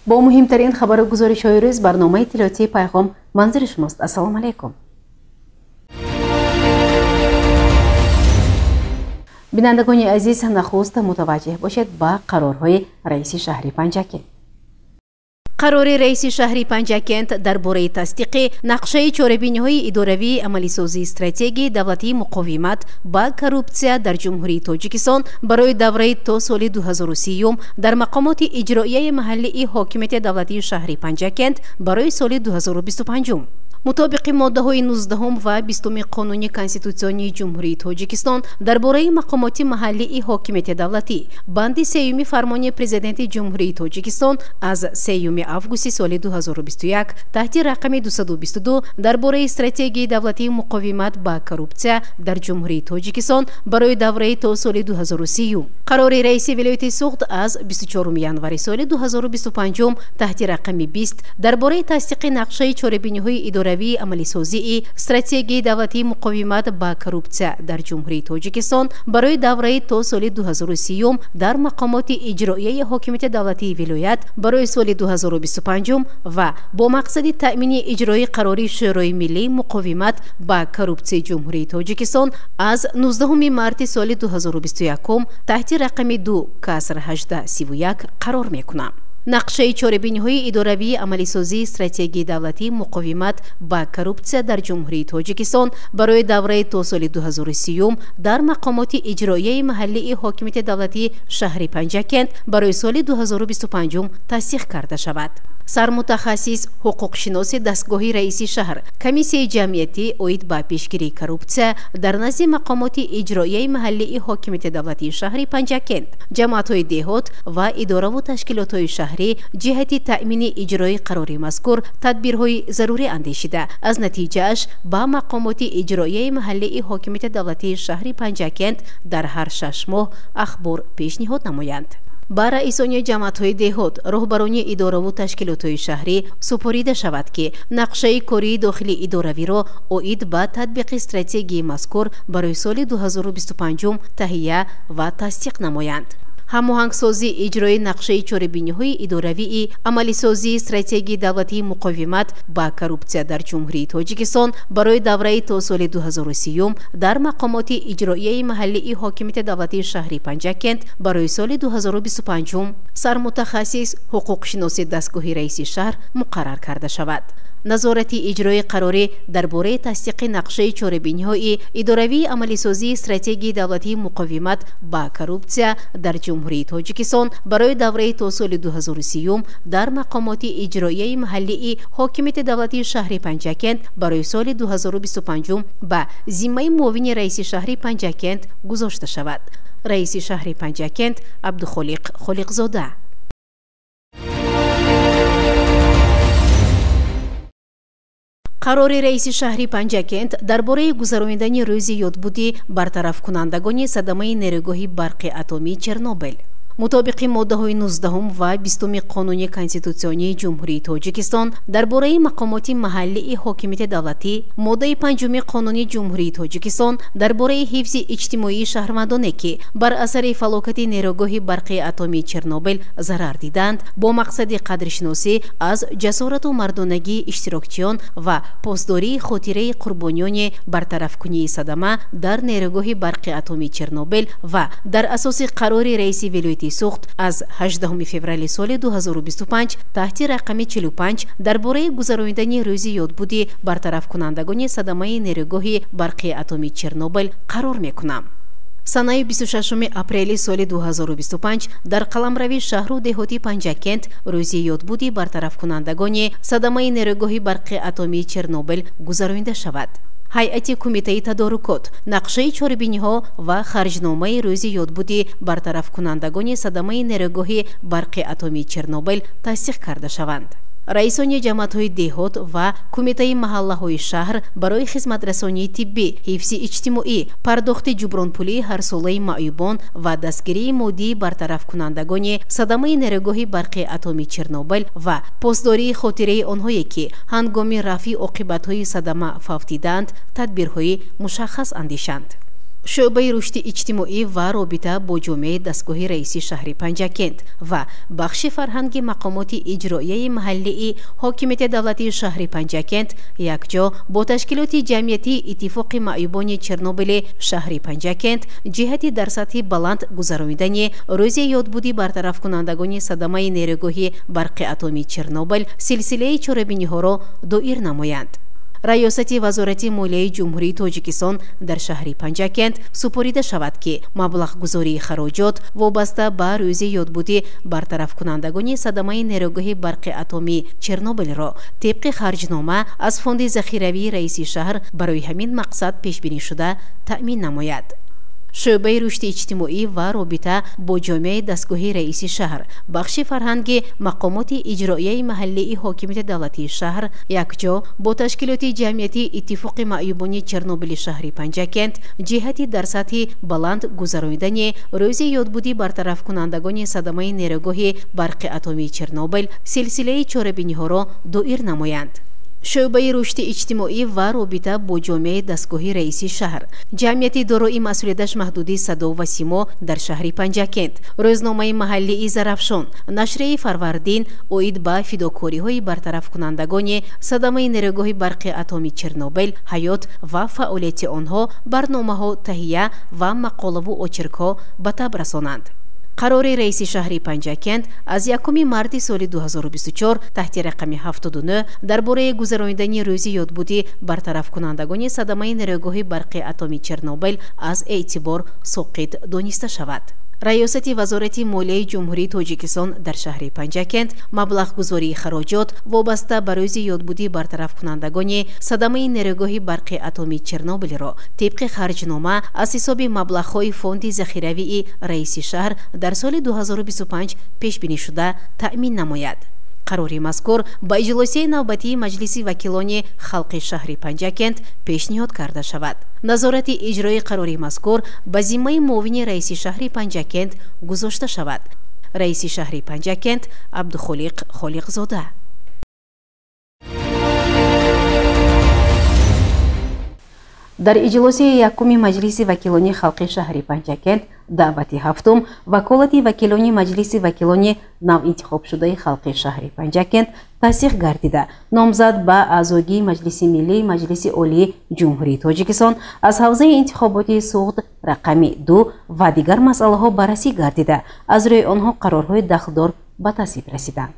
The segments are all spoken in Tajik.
با مهمترین خبر و گزارش‌های روز برنامه اطلاعاتی پیغام منظر شماست. السلام علیکم. بینندگان عزیز، نخست متوجه باشید با قرارهای رئیس شهر پنجکент. قرار رئیس شهر پنجکент درباره تصدیق نقشه چاره‌بینی‌های اداروی عملی‌سازی استراتژی دولتی مقاومت با کروپسیا در جمهوری تاجیکستان برای دوره تا سال 2030 در مقامات اجرایی محلی حاکمیت دولتی شهر پنجکent برای سال 2025. مطابق ماده‌های 19 و 20 قانون کنستیتوسیونی جمهوری تاجیکستان درباره مقامات محلی حاکمیت دولتی بند 3 فرمان پرزیدنت جمهوری تاجیکستان از 3 آگوست سال 2021 تحت رقم 222 درباره استراتژی دولتی مقاومت با کروپسیا در جمهوری تاجیکستان برای دوره تا سال 2030 قرار رئیس ولایت سوخت از 24 ینوار سال 2025 تحت رقم 20 درباره تصدیق نقشه چاره‌بینی‌های اداروی عملی‌سازی استراتژی دولتی مقاومت با کروپسیا در جمهوری تاجیکستان برای دوره تا سال 2030 در مقامات اجرایی حاکمیت دولتی ولایت برای سال 2025 و با مقصد تأمین اجرای قرار شورای ملی مقاومت با کروپسیا جمهوری تاجیکستان از 19 مارس سال 2021 تحت رقم 2-1831 قرار می‌کنم. نقشه چاره‌بینی‌های اداروی عملی‌سازی استراتژی دولتی مقاومت با کروپسیا در جمهوری تاجیکستان برای دوره تا سال 2030 در مقامات اجرایی محلی حاکمیت دولتی شهر پنجکent برای سال 2025 تصدیق کرده شود. سرمتخصص حقوق شناس دستگاه رئیس شهر کمیسیون جمعیتی اوید با پیشگیری کروپسیا در نزد مقامات اجرایی محلی حاکمیت دولتی شهر پنجکent، جماعت‌های دهات و اداره و تشکیلات‌های شهری جهت تأمین اجرای قرار مذکور تدبیرهای ضروری اندیشیده از نتیجهش با مقامات اجرایی محلی حاکمیت دولتی شهر پنجکent در هر 6 ماه اخبار پیشنهاد نمایند. با رئیسان جماعت‌های دهات رهبران اداره و تشکیلات‌های شهری سپرده شود که نقشه کاری داخلی اداروی را اوید با تطبیق استراتژی مذکور برای سال 2025 تهیه و تصدیق نمایند. هماهنگسازی اجرای نقشه چاره‌بینی‌های اداروی عملی‌سازی استراتژی دولتی مقاومت با کروپسیا در جمهوری تاجیکستان برای دوره تا سال 2030 در مقامات اجرایی محلی حاکمیت دولتی شهر پنجکent برای سال 2025 سرمتخصص حقوق شناس دستگاه رئیس شهر مقرر کرده شود. نظارت اجرای قراری درباره تصدیق نقشه چاره‌بینی‌های اداروی عملی‌سازی استراتژی دولتی مقاومت با کروپسیا در جمهوری تاجیکستان برای دوره تا سال 2030 در مقامات اجرایی محلی حاکمیت دولتی شهر پنجکent برای سال 2025 به ذمه معاون رئیس شهر پنجکent گذاشته شود. رئیس شهر پنجکent عبدالخالق خالقزاده. قرار رئیس شهر پنجکent درباره گذراندن روز یادبودی برطرف کنندگان صدمه نیروگاه برق اتمی چرنوبیل. مطابق ماده‌های 19 و 20 قانون کنستیتوسیونی جمهوری تاجیکستان درباره مقامات محلی حاکمیت دولتی، ماده 5 قانون جمهوری تاجیکستان درباره حفظ اجتماعی شهروندانی که بر اثر فلاکت نیروگاه برق اتمی چرنوبیل ضرر دیدند با مقصد قدرشناسی از جسارت و مردانگی اشتراکچیان و پاسداری خاطره قربانیان برطرف کنی صدمه در نیروگاه برق اتمی چرنوبیل و در اساس قرار رئیس ولایت سوخت از 18 فوریه سال 2025 تحت رقم 45 درباره گذراندن روز یادبودی برطرف کنندگان صدمه نیروگاه برق اتمی چرنوبیل قرار میکنم. سنه 26 اپریل سال 2025 در قلمرو شهر و دهاتی پنجکent روز یادبودی برطرف کنندگان صدمه نیروگاه برق اتمی چرنوبیل گذرانده شود. هیئت کمیته تدارکات نقشه چاره‌بینی‌ها و خرجنامه روز یادبودی برطرف کنندگان صدمه نیروگاه برق اتمی چرنوبیل تصدیق کرده شوند. رئیسان جماعت‌های دهات و کمیته محله‌های شهر برای خدمت رسانی طبی، حفظ اجتماعی، پرداخت جبران پولی هر ساله معیوبان و دستگیری مادی برطرف کنندگان صدمه نیروگاه برق اتمی چرنوبیل و پاسداری خاطره آنهایی که هنگام رفع عاقبت‌های صدمه فوت دیدند تدبیرهای مشخص اندیشند. шуъбаи рушди иҷтимоӣ ва робита бо ҷомеаи дастгоҳи раиси шаҳри Панҷакент ва бахши фарҳанги мақомоти иҷроияи маҳаллии ҳокимияти давлатии шаҳри Панҷакент якҷо бо ташкилоти ҷамъиятии иттифоқи маъюбони Чернобили шаҳри Панҷакент ҷиҳати дар сатҳи баланд гузарондани рӯзи ёдбуди бартарафкунандагони садамаи нерӯгоҳи барқи атомии Чернобил силсилаи чорабиниҳоро доир намоянд. раёсати вазорати молияи ҷумҳурии Тоҷикистон дар шаҳри Панҷакент супорида шавад ки маблағгузории хароҷот вобаста ба рӯзи ёдбуди бартарафкунандагони садамаи нерӯгоҳи барқи атомии Чернобилро тибқи харҷнома аз фонди захиравии раиси шаҳр барои ҳамин мақсад пешбинишуда таъмин намояд. шуъбаи рушди иҷтимоӣ ва робита бо ҷомеаи дастгоҳи раиси шаҳр бахши фарҳанги мақомоти иҷроияи маҳаллии ҳокимияти давлатии шаҳр якҷо бо ташкилоти ҷамъиятии иттифоқи маъюбони Чернобили шаҳри Панҷакент ҷиҳати дар сатҳи баланд гузарондани рӯзи ёдбуди бартарафкунандагони садамаи нерӯгоҳи барқи атомии Чернобил силсилаи чорабиниҳоро доир намоянд. шуъбаи рушди иҷтимоӣ ва робита бо ҷомеаи дастгоҳи раиси шаҳр ҷамъияти дорои масъулияташ маҳдуди садо ва симо дар шаҳри Панҷакент рӯзномаи маҳаллии Зарафшон нашрияи Фарвардин оид ба фидокориҳои бартарафкунандагони садамаи нерӯгоҳи барқи атомии Чернобил ҳаёт ва фаъолияти онҳо барномаҳо таҳия ва мақолаву очеркҳо ба таб расонанд. қарори раиси шаҳри Панҷакент аз 1 марти соли 2024 таҳти рақами 79 дар бораи гузарондани рӯзи ёдбуди бартарафкунандагони садамаи нерӯгоҳи барқи атомии Чернобил аз эътибор соқит дониста шавад. раёсати вазорати молияи ҷумҳурии Тоҷикистон дар шаҳри Панҷакент маблағгузории хароҷот вобаста ба рӯзи ёдбуди бартарафкунандагони садамаи нерӯгоҳи барқи атомии Чернобилро тибқи харҷнома аз ҳисоби маблағҳои фонди захиравии раиси шаҳр дар соли 2025 пешбинишуда таъмин намояд. қарори мазкур ба иҷлосияи навбатии маҷлиси вакилони халқи шаҳри Панҷакент пешниҳод карда шавад. назорати иҷрои қарори мазкур ба зиммаи муовини раиси шаҳри Панҷакент гузошта шавад. раиси шаҳри Панҷакент Абдухолиқ Холиқзода. дар иҷлоси 1 маҷлиси вакилони халқи шаҳри Панҷакент даъвати 7 ваколати вакилони маҷлиси вакилони навинтихобшудаи халқи шаҳри Панҷакент тасдиқ гардида номзад ба аъзогии маҷлиси миллии маҷлиси олии ҷумҳурии Тоҷикистон аз ҳавзаи интихоботи суғд рақами 2 ва дигар масъалаҳо баррасӣ гардида аз рӯи онҳо қарорҳои дахлдор ба тасвиб расиданд.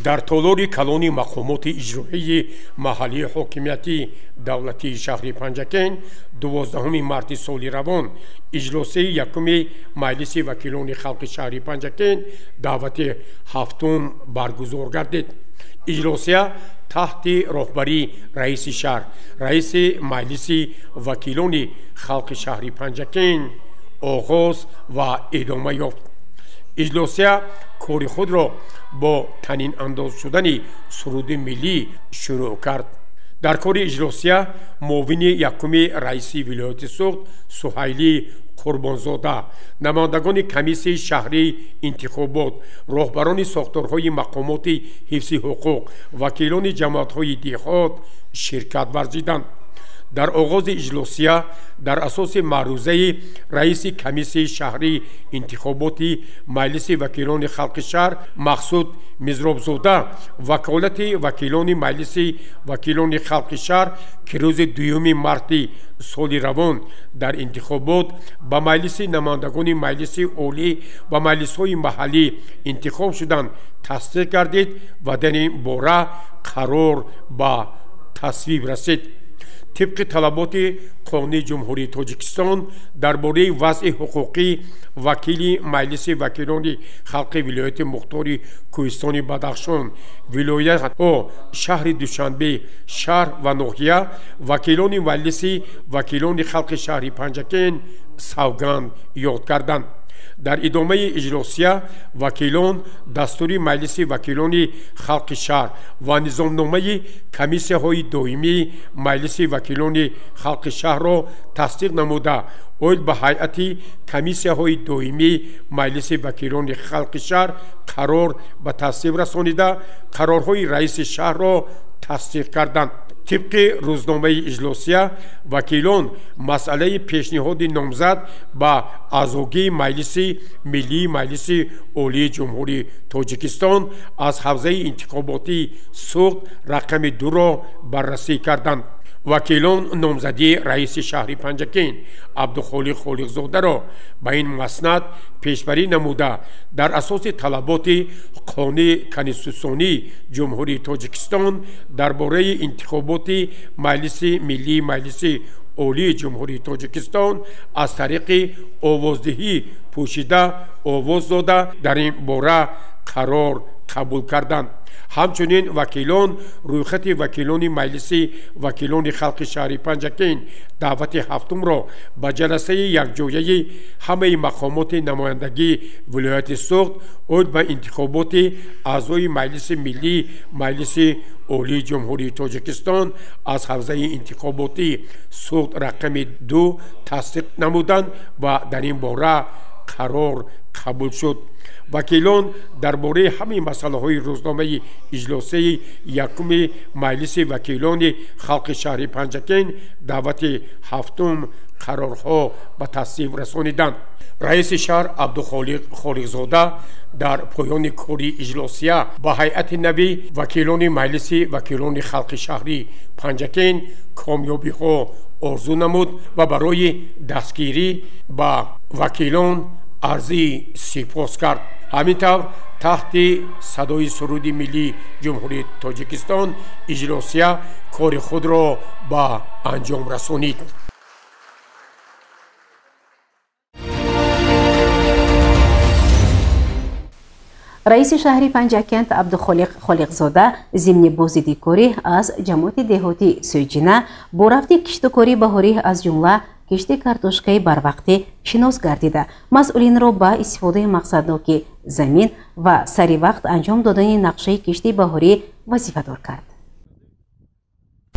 дар толори калони мақомоти иҷроии маҳаллии ҳокимияти давлатии шаҳри Панҷакент 12 марти соли равон иҷлосии 1 маҷлиси вакилони халқи шаҳри Панҷакент даъвати 7 баргузор гардид. иҷлосия таҳти роҳбарии раиси шаҳр раиси маҷлиси вакилони халқи шаҳри Панҷакент оғоз ва идома ёфт. иҷлосия кори худро бо танинандоз шудани суруди миллӣ шурӯъ кард. дар кори иҷлосия муовини 1 раиси вилояти суғд Суҳайли Қурбонзода, намояндагони комиссияи шаҳрии интихобот, роҳбарони сохторҳои мақомоти ҳифзи ҳуқуқ, вакилони ҷамоатҳои деҳот ширкат варзиданд. дар оғози иҷлосия дар асоси маърузаи раиси комиссияи шаҳрии интихоботи маҷлиси вакилони халқи шаҳр Мақсуд Мизробзода ваколати вакилони маҷлиси вакилони халқи шаҳр ки рӯзи 2 марти соли равон дар интихобот ба маҷлиси намояндагони маҷлиси олӣ ва маҷлисҳои маҳаллӣ интихоб шуданд тасдиқ гардид ва дар ин бора қарор ба тасвиб расид. طبق طلبات قانونی جمهوری تاجیکستان درباره وضع حقوقی وکیل مجلس وکیلان خلق ولایت مختار کوهستان بدخشان ولایت و شهر دوشنبه شهر و ناحیه وکیلان مجلس وکیلان خلق شهر پنجکین سوگند یاد کردند. در ادامه اجلاسیه وکیلان دستور مجلس وکیلان خلق شهر و نظامنامه کمیسیه های دائمی مجلس وکیلان خلق شهر را تصدیق نموده اوید به هیئت کمیسیه های دائمی مجلس وکیلان خلق شهر قرار به تصویب رسانیده قرارهای رئیس شهر را تصدیق کردند. طبق روزنامه اجلاسیه وکیلان مسئله پیشنهاد نامزد به اعضاگی مجلس ملی مجلس عالی جمهوری تاجیکستان از حوزه انتخاباتی سوخت رقم 2 را بررسی کردند. وکیلان نامزدی رئیس شهر پنجکین عبدالخالق خالقزاده را به این مسند پیشبری نموده در اساس طلبات قانون کنستیتوسیونی جمهوری تاجیکستان درباره انتخابات مجلس ملی مجلس عالی جمهوری تاجیکستان از طریق آوازدهی پوشیده آواز داده در این باره قرار قبول کردند. همچنین وکیلان رویخط وکیلان مجلس وکیلان خلق شهر پنجکین دعوت هفتم را به جلسه یکجایی همه مقامات نمایندگی ولایت سوخت عود به انتخابات اعضای مجلس ملی مجلس عالی جمهوری تاجیکستان از حوزه انتخاباتی سوخت رقم 2 تصدیق نمودند و در این باره قرار قبول شد. وکیلان درباره همه مسئله های روزنامه اجلاسی یکم مجلس وکیلان خلق شهر پنجکین دعوت هفتم قرارها به تصویب رسانیدند. رئیس شهر عبدالخالق خالقزاده در پایان کاری اجلاسیه با هیئت نوی وکیلان مجلس وکیلان خلق شهری پنجکین کامیابی ها آرزو نمود و برای دستگیری با وکیلان عرضی سپاس کرد. همینطور تحت صدای سرود ملی جمهوری تاجیکستان اجلاسیه کار خود را به انجام رسانید. رئیس شهری پنجکент عبدالخالق خالقزاده ضمن بازدیدکاری از جماعت دهاتی سویجینه با رفت کشتکاری بهاری از جمله کشت کارتوشکای بروقتی شناس گردیده مسئولین را به استفاده مقصدناک زمین و سری وقت انجام دادن نقشه کشت بهاری وظیفه دار کرد.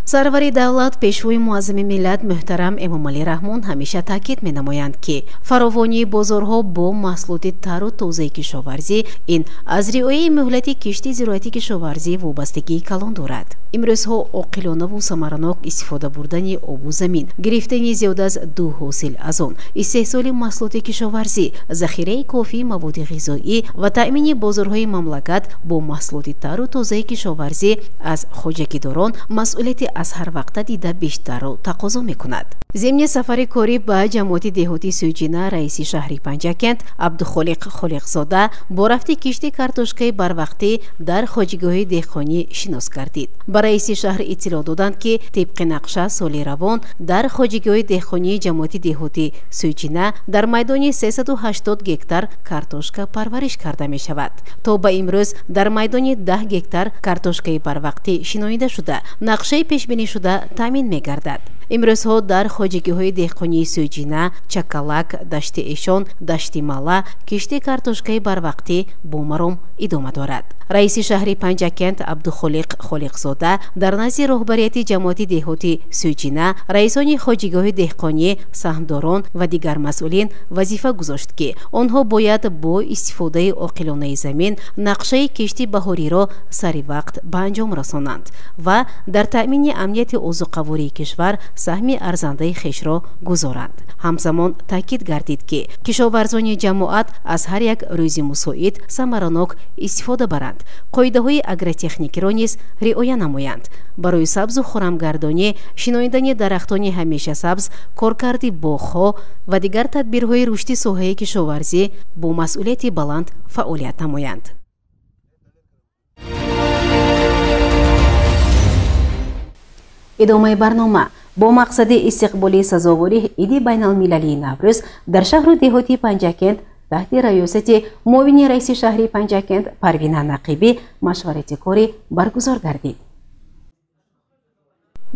سروری دولت پیشوی معظم ملت محترم امامعلی رحمان همیشه تاکید می نمایند که فراوانی بازارها با محصولات تر و تازه کشاورزی این از رعایت مهلت کشتی زراعتی کشاورزی وابستگی کلان دارد. امروزها عاقلانه و ثمرناک استفاده بردن آب و زمین، گرفتن زیاد از 2 حاصل از آن، استحصال محصولات کشاورزی، ذخیره کافی مواد غذایی و تأمین بازارهای مملکت با محصولات تر و تازه کشاورزی از خواجگیداران مسئولیت از هر وقت دیده بیشتر را تقاضا میکند. ضمن سفر کاری به جماعت دهاتی سویجینه رئیس شهری پنجکent عبدالخالق خالقزاده با رفت کشت کارتوشکای بروقتی در خواجگاه دهقانی شناس گردید. به رئیس شهر اطلاع دادند که طبق نقشه سال روان در خواجگاه دهقانی جماعت دهاتی سویجینه در میدان 380 گکتار کارتوشکا پرورش کرده می شود. تا به امروز در میدان 10 گکتار کارتوشکای بروقتی شناخته شده، نقشه پیش بینی شده تامین می گردد. امروزها در خواجگی‌های دهقانی سویجینه، چکالک، دشت ایشان، دشت مالا کشت کارتوشکای بروقتی با مرام ادامه دارد. رئیس شهری پنجکent عبدالخالق خالقزاده در نزد رهبریت جماعت دهاتی سویجینه، رئیسان خواجگی‌های دهقانی، سهمداران و دیگر مسئولین وظیفه گذاشت که آنها باید با استفاده عاقلانه زمین نقشه کشتی بهاری را سری وقت به انجام رسانند و در تأمین امنیت اوضاع کشور سهم ارزنده خویش را گذارند. همزمان تاکید گردید که کشاورزان جماعت از هر یک روز مساعد ثمرناک استفاده برند، قاعده های اگرتکنیکی را نیز رعایت نمایند. برای سبز و خرمگردانی، شنایدن درختان همیشه سبز، کارکردی باغ‌ها و دیگر تدبیرهای رشد ساحه کشاورزی با مسئولیت بلند فعالیت نمایند. ادامه برنامه با مقصد استقبال سزاواری عید بین المللی نوروز در شهر دهاتی پنجکent تحت ریاست معاون رئیس شهری پنجکent پروینه نقیبی مشورت کاری برگزار گردید.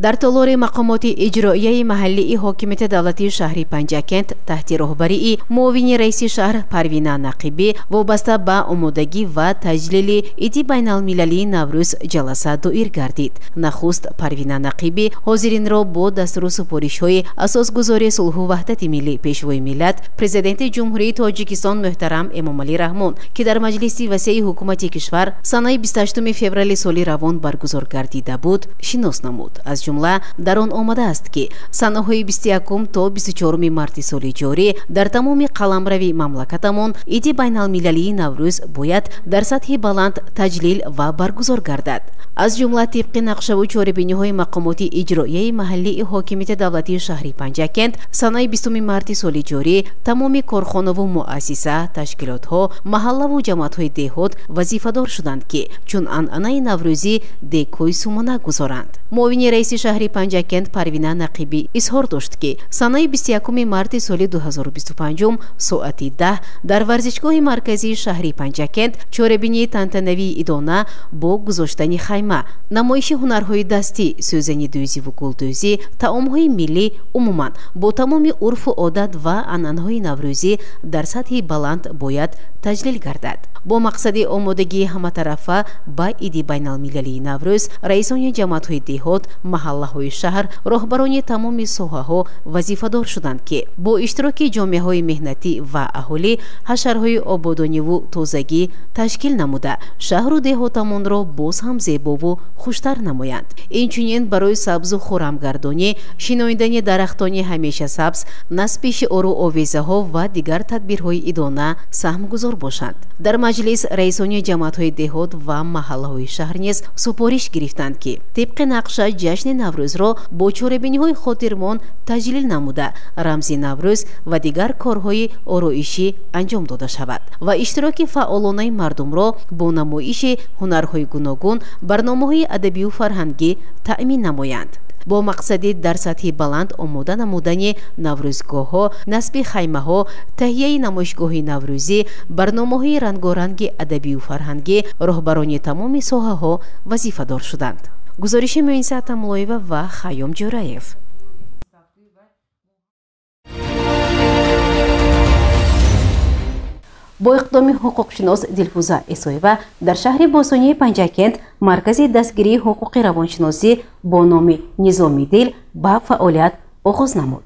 در تالار مقامات اجرایی محلی حاکمیت دولتی شهری پنجکent تحت رهبری معاون رئیس شهر پروینه نقیبی وابسته به آمادگی و تجلیل عید بین المللی نوروز جلسه دایر گردید. نخست پروینه نقیبی حاضرین را با دستور سپارش‌های اساسگذاری صلح و وحدت ملی پیشوای ملت پرزیدنت جمهوری تاجیکستان محترم امامعلی رحمان که در مجلس وسیع حکومت کشور سنه 28 فوریه سال روان برگزار گردیده بود شناس نمود. از аз ҷумла дар он омадааст ки санаҳои 21 то 24 марти соли ҷорӣ дар тамоми қаламрави мамлакатамон иди байналмилалии Наврӯз бояд дар сатҳи баланд таҷлил ва баргузор гардад. аз ҷумла тибқи нақшаву чорабиниҳои мақомоти иҷроияи маҳаллии ҳокимияти давлатии шаҳри Панҷакент санаи 20 марти соли ҷорӣ тамоми корхонаву муассиса, ташкилотҳо, маҳаллаву ҷамоатҳои деҳот вазифадор шуданд ки чун анъанаи наврӯзӣ декҳои сумона гузоранд. муовини раиси шаҳри Панҷакент Парвина Нақибӣ изҳор дошт ки санаи 21 марти соли 2025 соати 10 дар варзишгоҳи марказии шаҳри Панҷакент чорабинии тантанавии идона бо гузоштани хайма, намоиши ҳунарҳои дастӣ, сӯзани дӯзиву гулдӯзӣ, таомҳои миллӣ умуман бо тамоми урфу одат ва анъанаҳои наврӯзӣ дар сатҳи баланд бояд таҷлил гардад. бо мақсади омодагии ҳаматарафа ба иди байналмилалии Наврӯз, раисони ҷамоатҳои деҳот, маҳаллаҳои шаҳр, роҳбарони тамоми соҳаҳо вазифадор шуданд ки бо иштироки ҷомеаҳои меҳнатӣ ва аҳолӣ ҳашарҳои ободониву тозагӣ ташкил намуда шаҳру деҳотамонро боз ҳам зебову хуштар намоянд. инчунин барои сабзу хӯрамгардонӣ, шиноидани дарахтони ҳамеша сабз, насби шиору овезаҳо ва дигар тадбирҳои идона саҳмгузор бошанд. дар маҷлис раисони ҷамоатҳои деҳот ва маҳаллаҳои шаҳр низ супориш гирифтанд ки тибқи нақша ҷашни Наврӯзро бо чорабиниҳои хотирмон таҷлил намуда рамзи Наврӯз ва дигар корҳои ороишӣ анҷом дода шавад ва иштироки фаъолонаи мардумро бо намоиши ҳунарҳои гуногун, барномаҳои адабию фарҳангӣ таъмин намоянд. бо мақсади дар сатҳи баланд омода намудани наврӯзгоҳҳо, насби хаймаҳо, таҳияи намоишгоҳи наврӯзӣ, барномаҳои рангоранги адабию фарҳангӣ, роҳбарони тамоми соҳаҳо вазифадор шуданд. гузориши Муинса Атамулоева ва Хаём Ҷураев. бо иқдоми ҳуқуқшинос Дилфуза Эсоева дар шаҳри Босонии Панҷакент маркази дастгирии ҳуқуқи равоншиносӣ бо номи Низоми Дил ба фаъолият оғоз намуд.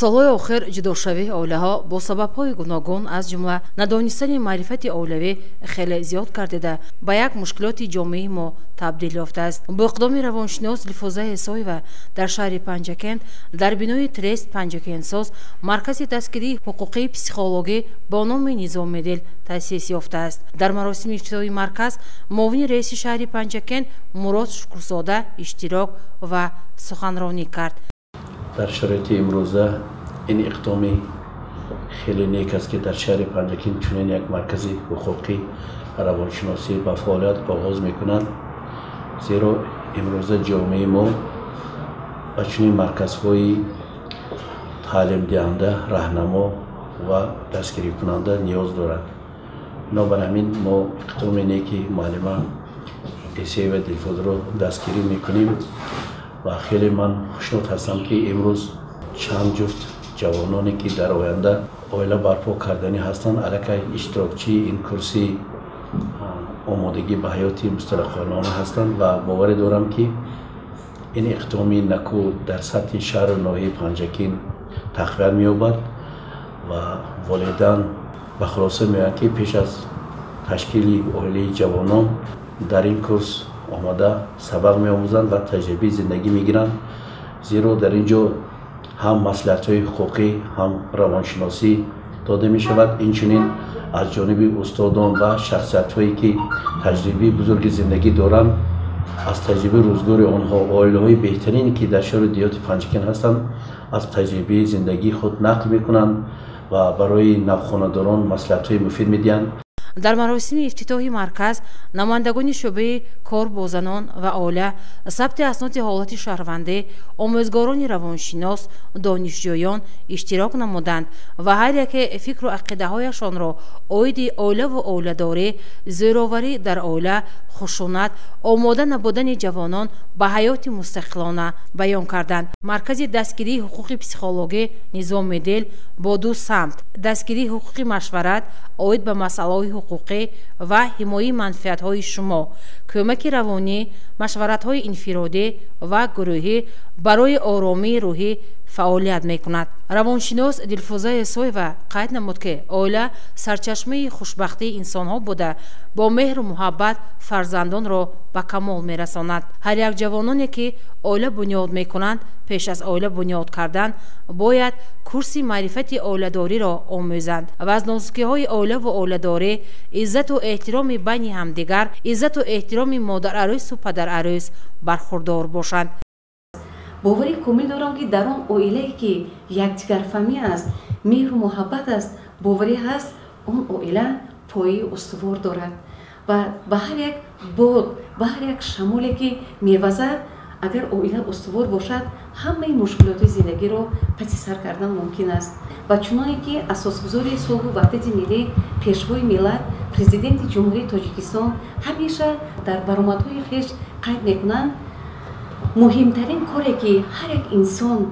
солҳои охир ҷудошавии оилаҳо бо сабабҳои гуногун аз ҷумла надонистани маърифати оилавӣ хеле зиёд гардида ба як мушкилоти ҷомеаи мо табдил ёфтааст. бо иқдоми равоншинос Дилфуза Эсоева дар шаҳри Панҷакент дар бинои Трест Панҷакентсоз маркази дастгирии ҳуқуқии психологӣ бо номи Низоми Дил таъсис ёфтааст. дар маросими ифтитоҳии марказ муовини раиси шаҳри Панҷакент Мурод Шукрзода иштирок ва суханронӣ кард. در شرایط امروزه این اقدامی خیلی نیک است که در شهر پنجکین چنین یک مرکز حقوقی روانشناسی به فعالیت آغاز میکنند، زیرا امروزه جامعه ما به چنین مرکزهای تعلیم دهنده، راهنما و دستگیری کننده نیاز دارد. بنابراین ما اقدام نیکی معلمه ایسیوه دلفوز رو دستگیری میکنیم و خیلی من خوشنود هستم که امروز چند جفت جوانانی که در آینده اویلا برپا کردنی هستند علاقه اشتراکچی این کرسی آمادگی به حیاتی مستقلانه هستند و باور دارم که این اقدامی نکو در سطح شهر و ناحیه پنجکین تقویت می‌یابد و والدین به خلاصه می‌آیند که پیش از تشکیل اویله جوانان در این کورس آمده سبق می‌آموزند و تجربه زندگی می‌گیرند، زیرا در اینجا هم مصلحت‌های حقوقی هم روانشناسی داده می‌شود. اینچنین از جانب استادان و شخصیت‌هایی که تجربه بزرگ زندگی دارند از تجربه روزگار آنها و عائله‌های بهترینی که در شهر دیات پنجکین هستند از تجربه زندگی خود نقل می‌کنند و برای نوخانه‌داران مصلحت‌های مفید می‌دهند. дар маросими ифтитоҳи марказ намояндагони шӯъбаи кор бо занон ва оила, сабти асноди ҳолати шаҳрвандӣ, омӯзгорони равоншинос, донишҷӯён иштирок намуданд ва ҳар яке фикру ақидаҳояшонро оиди оилаву оиладорӣ, зӯроварӣ дар оила, хушунат, омода набудани ҷавонон ба ҳаёти мустақилона баён карданд. маркази дастгирии ҳуқуқи психологӣ Низоми Дил бо ду самт дастгирии ҳуқуқи машварат оид ба масъалаҳои ҳуқуқӣ ва ҳимояи манфиатҳои шумо, кӯмаки равонӣ, машваратҳои инфиродӣ ва гурӯҳӣ барои оромии рӯҳӣ, فعالیت میکند. روانشناس دلفوزه اسویوا قید نمود که عائله سرچشمه خوشبختی انسانها بوده، با مهر و محبت فرزندان را به کمال میرساند. هر یک جوانانی که عائله بنیاد میکنند پیش از عائله بنیاد کردن باید کورس معرفت عائله‌داری را آموزند و از نازکی‌های عائله و عائله‌داری، عزت و احترام بین همدیگر، عزت و احترام مادر عروس و پدر عروس برخوردار باشند. باوری کامل دارم که در آن عائله‌ای که یکدیگر فهمی است، مهر و محبت است، باوری هست اون عائله پایه استوار دارد و به هر یک باد، به هر یک شمالی که میوزد، اگر عائله استوار باشد همه مشکلات زندگی را پس سر کردن ممکن است. و چنانکه که اساسگذار صلح و وحدت ملی، پیشوای ملت، پرزیدنت جمهوری تاجیکستان همیشه در برآمدهای خویش قید میکنند مهمترین کاری که هر یک انسان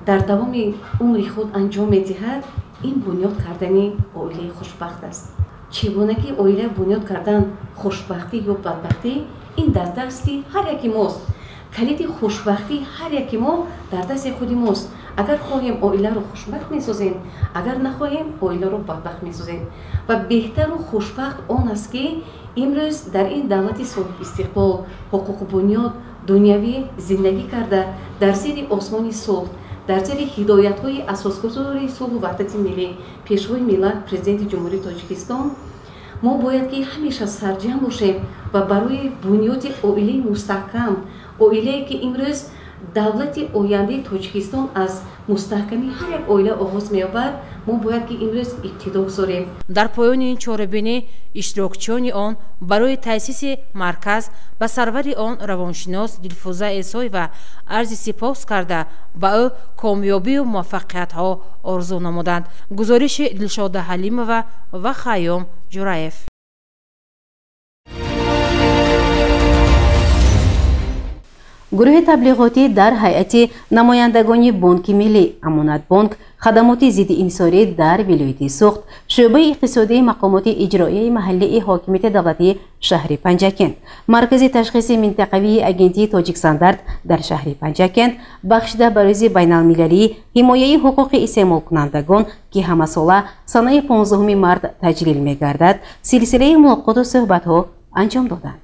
در دوام عمر خود انجام میدهد این بنیاد کردن عائله خوشبخت است. چگونه که عائله بنیاد کردن خوشبختی یا بدبختی این در دست هر یک ماست. کلید خوشبختی هر یک ما در دست خود ماست. اگر خواهیم عائله رو خوشبخت میسازیم، اگر نخواهیم عائله رو بدبخت میسازیم. و بهتر و خوشبخت آن است که امروز در این دولت صلح استقبال حقوق بنیاد دنیوی زندگی کرده در زیر آسمان صلح، در زیر هدایت‌های اساسگذار صلح و وحدت ملی، پیشوای ملت، پرزیدنت جمهوری تاجیکستان، ما باید که همیشه سرجم باشیم و برای بنیاد عائله مستحکم، عائله‌ای که امروز دولت آینده تاجیکستان از مستحکمی هر یک عائله آغاز می‌یابد، ما باید که امروز ابتدا گذاریم. در پایان این چاره‌بینی اشتراکچیان آن برای تأسیس مرکز به سرور آن روانشناس دلفوزه اسویوا عرض سپاس کرده و او کامیابی و موفقیت‌ها آرزو نمودند. گزارش دلشاد حلیمова و خیام جورایف. گروه تبلیغاتی در هیئت نمایندگان بانک ملی امانت بانک خدمات ضد انحصاری در ولایت سوخت شعبه اقتصادی مقامات اجرایی محلی حاکمیت دولتی شهر پنجکند، مرکز تشخیص منطقوی اگنتی تاجیکستاندارت در شهر پنجکند بخشیده به روز بین المللی حمایه حقوق استعمال کنندگان که همه ساله سنه 15 مارد تجلیل می‌گردد سلسله ملاقات و صحبت‌ها انجام دادند.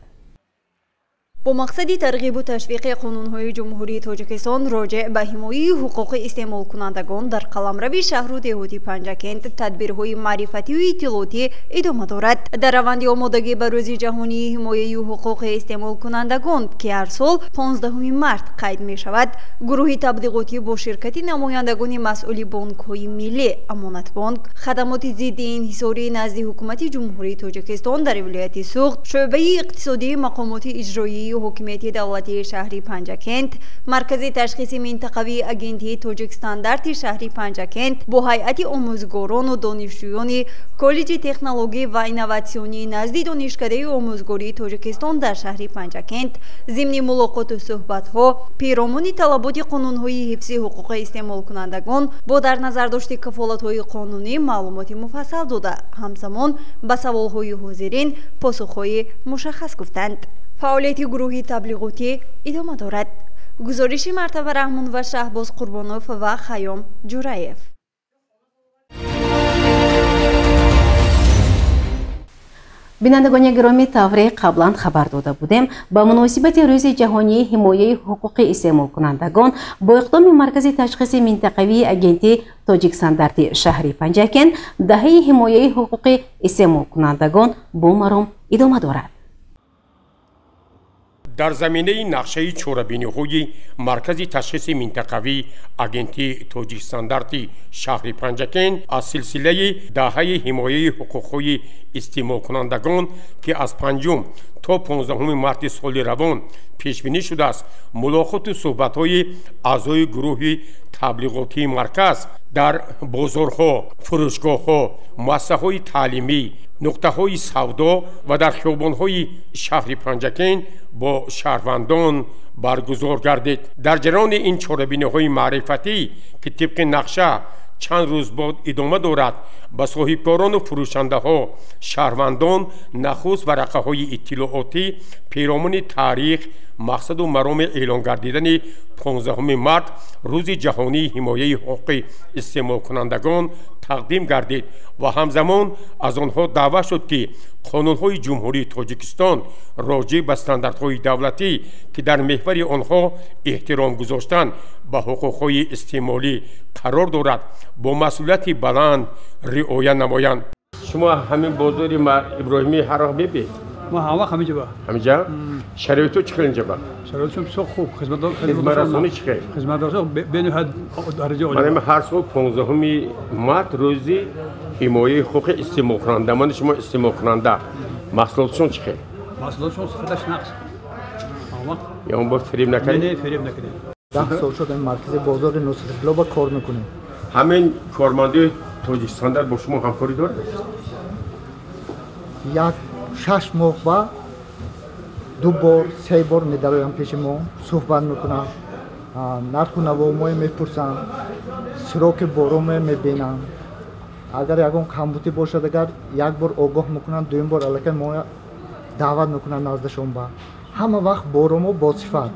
با مقصد ترغیب و تشویق قانون‌های جمهوری تاجیکستان راجع به حمایه حقوق استعمال کنندگان در قلمرو شهر و دهاتی پنجکند تدبیرهای معرفتی و اطلاعاتی ادامه دارد. در روند آمادگی به روز جهانی حمایه حقوق استعمال کنندگان که هر سال 15 مارس قید می شود، گروه تبلیغاتی با شرکت نمایندگان مسئول بانک‌های ملی امانت بانک خدمات ضد انحصاری نزد حکومت جمهوری تاجیکستان در ولایت سوخت شعبه اقتصادی مقامات اجرایی حکومت دولتی شهری پنجکند، مرکز تشخیص منطقوی اگنتی تاجیکستاندارت شهری پنجکند با هیئت آموزگاران و دانشجویان کالج تکنولوژی و اینواسیونی نزد دانشکده آموزگاری تاجیکستان در شهر پنجکند ضمن ملاقات و صحبت‌ها پیرامون طلبات قانون‌های حفظ حقوق استعمال کنندگان با در نظر داشت کفالت‌های قانونی معلومات مفصل داده همزمان به سوال‌های حاضرین پاسخ‌های مشخص گفتند. فعالیت گروه تبلیغاتی ادامه دارد. گزارش مرتبه رحمان و شهباز قربانوف و خیام جورایف. بینندگان گرامی، طور قبلا خبر داده بودیم با مناسبت روز جهانی حمایه حقوق استعمال کنندگان با اقدام مرکز تشخیص منطقوی اگنتی تاجیکستاندارت شهر پنجکند دهه حمایه حقوق استعمال کنندگان با مرام ادامه دارد. در زمینه نقشه چوره‌بینی‌های مرکز تشخیص منطقوی اگنتی تاجیکستاندارت شهر پنجکند از سلسله دهه حمایه حقوق استعمال کنندگان که از 5 تا 15 مارس سال روان پیش بینی شده است، ملاقات و صحبت‌های اعضای گروه تبلیغاتی مرکز در بازارها، فروشگاه‌ها، مؤسسه‌های تعلیمی، نقطه‌های سودا و در خیابان‌های شهر پنجکند با شهروندان برگزار گردید. در جریان این چاره‌بینی‌های معرفتی که طبق نقشه چند روز بعد ادامه دارد، با صاحبکاران و فروشنده ها، شهروندان، نخست ورقه های اطلاعاتی، پیرامون تاریخ مقصد و مرام اعلان گردیدن 15 مارت روز جهانی حمایه حقوق استعمال کنندگان تقدیم گردید و همزمان از آنها دعوت شد که قانون‌های جمهوری تاجیکستان راجع به استانداردهای دولتی که در محور آنها احترام گذاشتن به حقوق‌های استعمالی قرار دارد با مسئولیت بلند رعایت نمایند. شما همین بازار ابراهیمی هر وقت می‌بینید؟ ما همه جا همینجا شرایط تو چقدر اینجا با شرایطشون بسیار خوب خدمترسانی چقدر خدمترسان بین حد درجه عالی. من هر سال 15 مارت روزی حمایه حقوق استعمال کننده من شما استعمال کننده محصولاتشون چقدر محصولاتشون صفتش نقص یا اون با فریب نکنید؟ نه فریب نکنید. 10 سال شده مرکز بازار نصرت الله با کار میکنیم. همین کارمنده تاجیکستان در با شما همکاری داره؟ یک 6 ماه و 2 بار 3 بار می‌دارم پیش ما صحبت میکنم، نرخ و نوامای میپرسم، سراغ بارم میبینم. اگر یکم کمبودی باشد اگر یک بار آگاه میکنن، دوم بار علیکم ما دعوت میکنن نزدشون با همه وقت بارم و با صفت.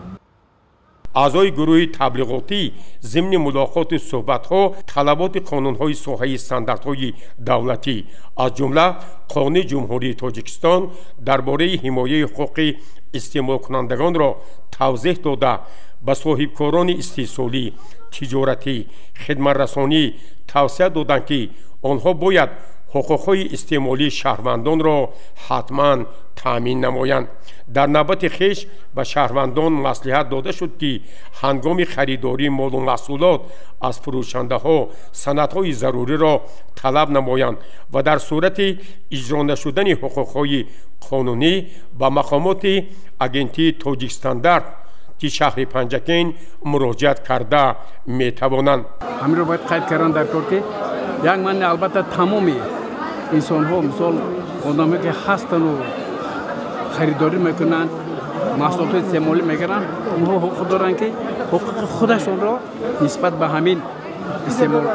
اعضای گروه تبلیغاتی ضمن ملاقات و صحبت‌ها طلبات قانون‌های ساحه استانداردهای دولتی از جمله قانون جمهوری تاجیکستان درباره حمایه حقوق استعمال کنندگان را توضیح داده به صاحبکاران استحصالی، تجارتی، خدمت‌رسانی توصیه دادند که آنها باید حقوق‌های استعمالی شهروندان را حتما تامین نمایند. در نوبت خویش به شهروندان مصلحت داده شد که هنگام خریداری مال و محصولات از فروشنده‌ها سندهای ضروری را طلب نمایند و در صورت اجرا نشدن حقوق‌های قانونی به مقامات اگنتی تاجیکستاندارد که شهر پنجکین مراجعت کرده می‌توانند. همین رو باید قید کردن در کار که یک من البته تمامی انسان ها مثال آدمی که هستن و خریداری میکنن محصولات استعمالی میکنن اونها حقوق دارن که حقوق خودشون را نسبت به همین استعمال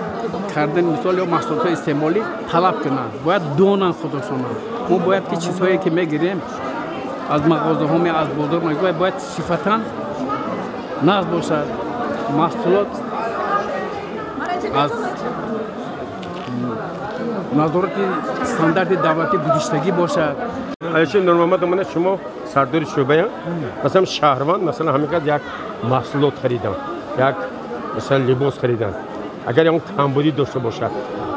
کردن مثال یا محصولات استعمالی طلب کنن. باید دونن خودشون. ما باید که چیزهایی که میگیریم از مغازه ها از بازار میگویم باید صفتاً نقض باشد. محصولات از نظارت استاندارد دولتی گذشتگی باشد. ایشون نورمحمد من شما سردار شعبه مثلا شهروند مثلا همین یک محصولات خریدن، یک مثلا لباس خریدن، اگر اون کمبودی داشته باشد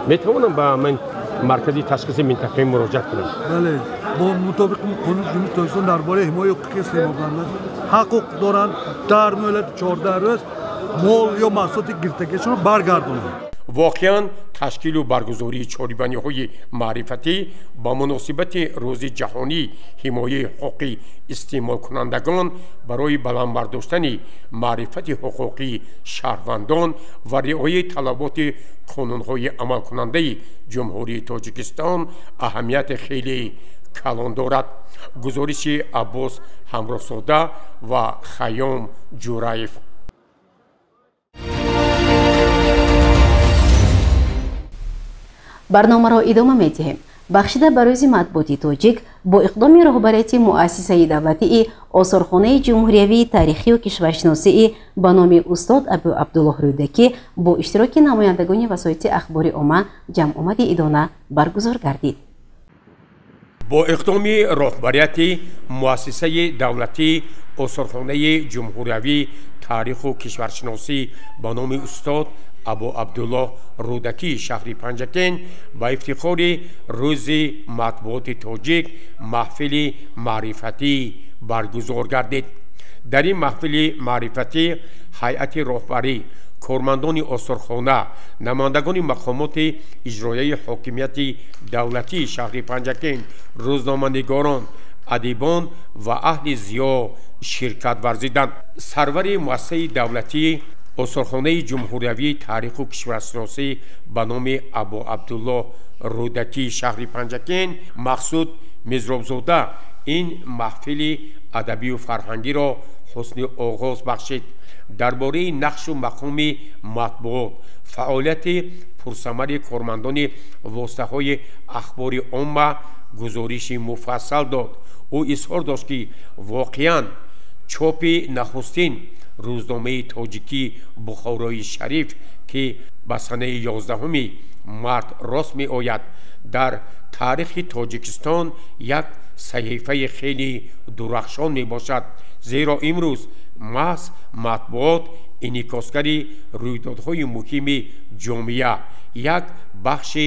میتونم با من مرکزی تشخیص منطقه مراجعه کنم؟ بله، با مطابق قانون جمهوری تاجیکستان درباره حمایت حقوق استعمال کنندگان حقوق دارند در مدت 14 روز مال یا محصولات گرفتگیشون رو برگردونند. واقعاً تشکیل و برگزاری چاره‌بندی‌های معرفتی با مناسبت روز جهانی حمایه حقوق استعمال کنندگان برای بلند برداشتن معرفت حقوقی شهروندان و رعایت طلبات قانون‌های عمل کننده جمهوری تاجیکستان اهمیت خیلی کلان دارد. گزارش عباس همراه‌زاده و خیام جورایف. برنامه را ادامه می‌دهیم. بخشیده به روز مطبوعاتی تاجیک با اقدام رهبریت مؤسسه دولتی آثارخانه جمهوری تاریخی و کشورشناسی به نام استاد ابو عبدالله رودکی با اشتراک نمایندگان وسایط اخبار عامه جمع آمد ادانه برگزار گردید. با اقدام رهبریت مؤسسه دولتی آثارخانه جمهوری تاریخ و کشورشناسی به نام استاد ابو عبدالله رودکی شهر پنجکین با افتخار روز مطبوعات تاجیک محفل معرفتی برگزار گردید. در این محفل معرفتی هیئت رهبری، کارمندان آثارخانه، نمایندگان مقامات اجرایی حاکمیت دولتی شهر پنجکین، روزنامه‌نگاران، ادیبان و اهل ضیا شرکت ورزیدند. سرور مؤسسه دولتی آثارخانه جمهوری تاریخ و کشورشناسی به نام ابو عبدالله رودکی شهر پنجکین مقصود مزرابزاده این محفل ادبی و فرهنگی را حسن آغاز بخشید. درباره نقش و مقام مطبوعات، فعالیت پرثمر کارمندان واسطه‌های اخبار عامه گزارش مفصل داد. او اظهار داشت که واقعا چاپ نخستین روزنامه تاجیکی بخارای شریف که به سنه 11 مارت راست می آید در تاریخ تاجیکستان یک صحیفه خیلی درخشان می باشد، زیرا امروز محض مطبوعات انعکاسگری رویدادهای مهم جامعه یک بخش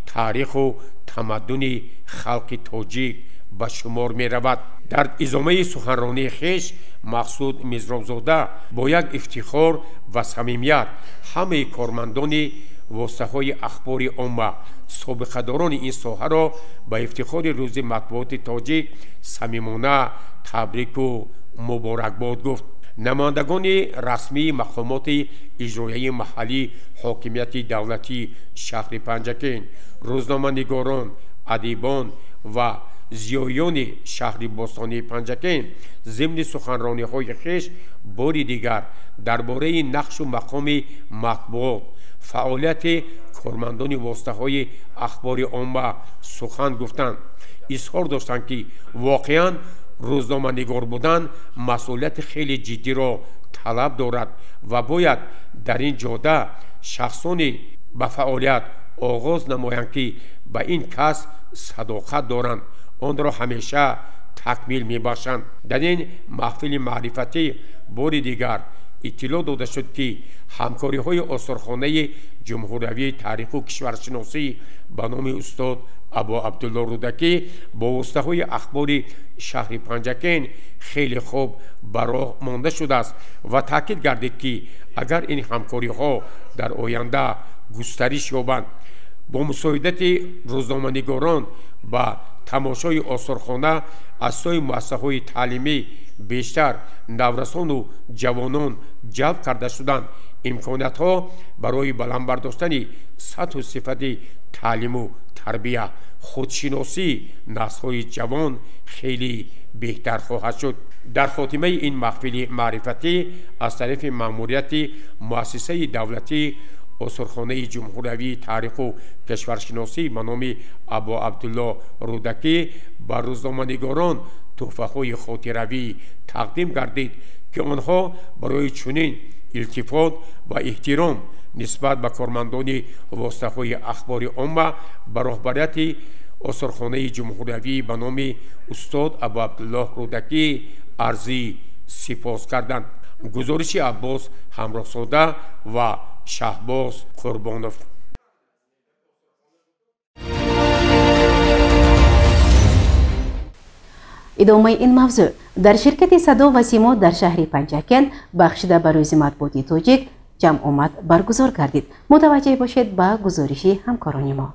تاریخ و تمدن خلق تاجیک به شمار می رود. در ادامه سخنرانی خویش مقصود مزرابزاده با یک افتخار و صمیمیت همه کارمندان واسطه‌های اخبار عامه سابقه‌داران این ساحه را به افتخار روز مطبوعات تاجیک صمیمانه تبریک و مبارکباد گفت. نمایندگان رسمی مقامات اجرایی محلی حاکمیت دولتی شهر پنجکین، روزنامه‌نگاران، ادیبان و زیایان شهر باستانی پنجکین ضمن سخنرانی‌های خویش بار دیگر درباره نقش و مقام مطبوعات، فعالیت کارمندان واسطه‌های اخبار عامه سخن گفتند. اظهار داشتند که واقعاً روزنامه‌نگار بودن مسئولیت خیلی جدی را طلب دارد و باید در این جاده شخصانی به فعالیت آغاز نمایند که به این کس صداقت دارند، آن را همیشه تکمیل می‌بخشند. در این محفل معرفتی بار دیگر اطلاع داده شد که همکاری‌های آثارخانه جمهوری تاریخ و کشورشناسی به نام استاد ابا عبدالله رودکی با واسطه‌های اخبار شهر پنجکین خیلی خوب به راه مانده شده است و تاکید گردید که اگر این همکاری‌ها در آینده گسترش یابند با مساعدت روزنامه‌نگاران با تماشای آثارخانه از سوی مؤسسه‌های تعلیمی بیشتر نورسان و جوانان جلب کرده شدند. امکانات‌ها برای بلند برداشتن سطح و صفت تعلیم و تربیه خودشناسی نسل‌های جوان خیلی بهتر خواهد شد. در خاتمه این محفل معرفتی از طرف مأموریت مؤسسه دولتی آثارخانه جمهوری تاریخ و کشورشناسی به نام ابا عبدالله رودکی بر روزنامه‌نگاران تحفه‌های خاطروی تقدیم گردید که آنها برای چنین التفات و احترام نسبت به کارمندان واسطه‌های اخبار عامه به رهبریت آثارخانه جمهوری به نام استاد ابا عبدالله رودکی عرضی سپاس کردند. گزارش عباس همراه‌زاده و شهباز قربانوف. ادامه این موضوع در شرکت صدا و سیما در شهر پنجکین بخشیده به روز مطبوعات تاجیک جمع آمد برگزار گردید. متوجه باشید به گزارش همکاران ما.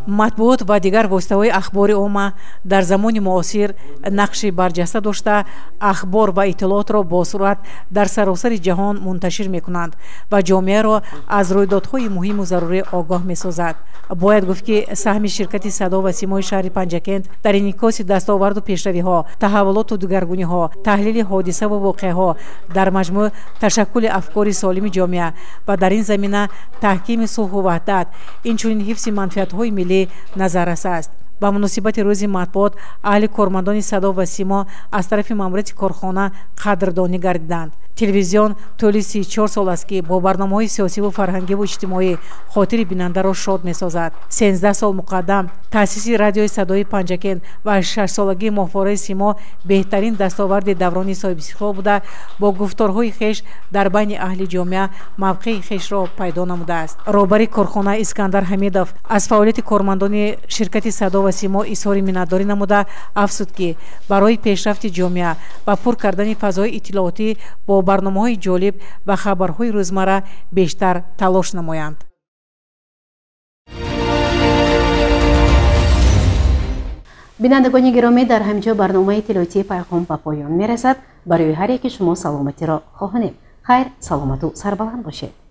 матбуот ва дигар воситаҳои ахбори омма дар замони муосир нақши барҷаста дошта ахбор ва иттилоотро бо суръат дар саросари ҷаҳон мунташир мекунанд ва ҷомеаро аз рӯйдодҳои муҳиму зарурӣ огоҳ месозад. бояд гуфт ки саҳми ширкати садо ва симои шаҳри панҷакент дар инъикоси дастоварду пешравиҳо, таҳаввулоту дигаргуниҳо, таҳлили ҳодисаву воқеаҳо дар маҷмӯъ ташаккули афкори солими ҷомеа ва дар ин замина таҳкими сулҳу ваҳдат инчунин ҳифзи манфиатҳои миллӣ назаррас аст. ба муносибати рӯзи матбуот аҳли кормандони садо ва симо аз тарафи маъмурияти корхона қадрдонӣ гардиданд. телевизион тӯли 34 сол аст ки бо барномаҳои сиёсиву фарҳангиву иҷтимоӣ хотири бинандаро шод месозад. 13 сол муқаддам таъсиси радиои садои панҷакент ва 6-солагии моҳвораи симо беҳтарин дастоварди даврони соҳибистиқлол буда бо гуфторҳои хеш дар байни аҳли ҷомеа мавқеи хешро пайдо намудааст. роҳбари корхона искандар ҳамидов аз фаъолияти кормандони ширкати садо ва симо изҳори миннатдорӣ намуда афзуд ки барои пешрафти ҷомеа ва пур кардани фазои иттилоотӣ бо барномаҳои ҷолиб ва хабарҳои рӯзмарра бештар талош намоянд. бинандагони гиромӣ, дар ҳамҷо барномаи иттилоотии пайғом ба поён мерасад. барои ҳар яки шумо саломатиро хоҳонем. хайр, саломату сарбаланд бошед.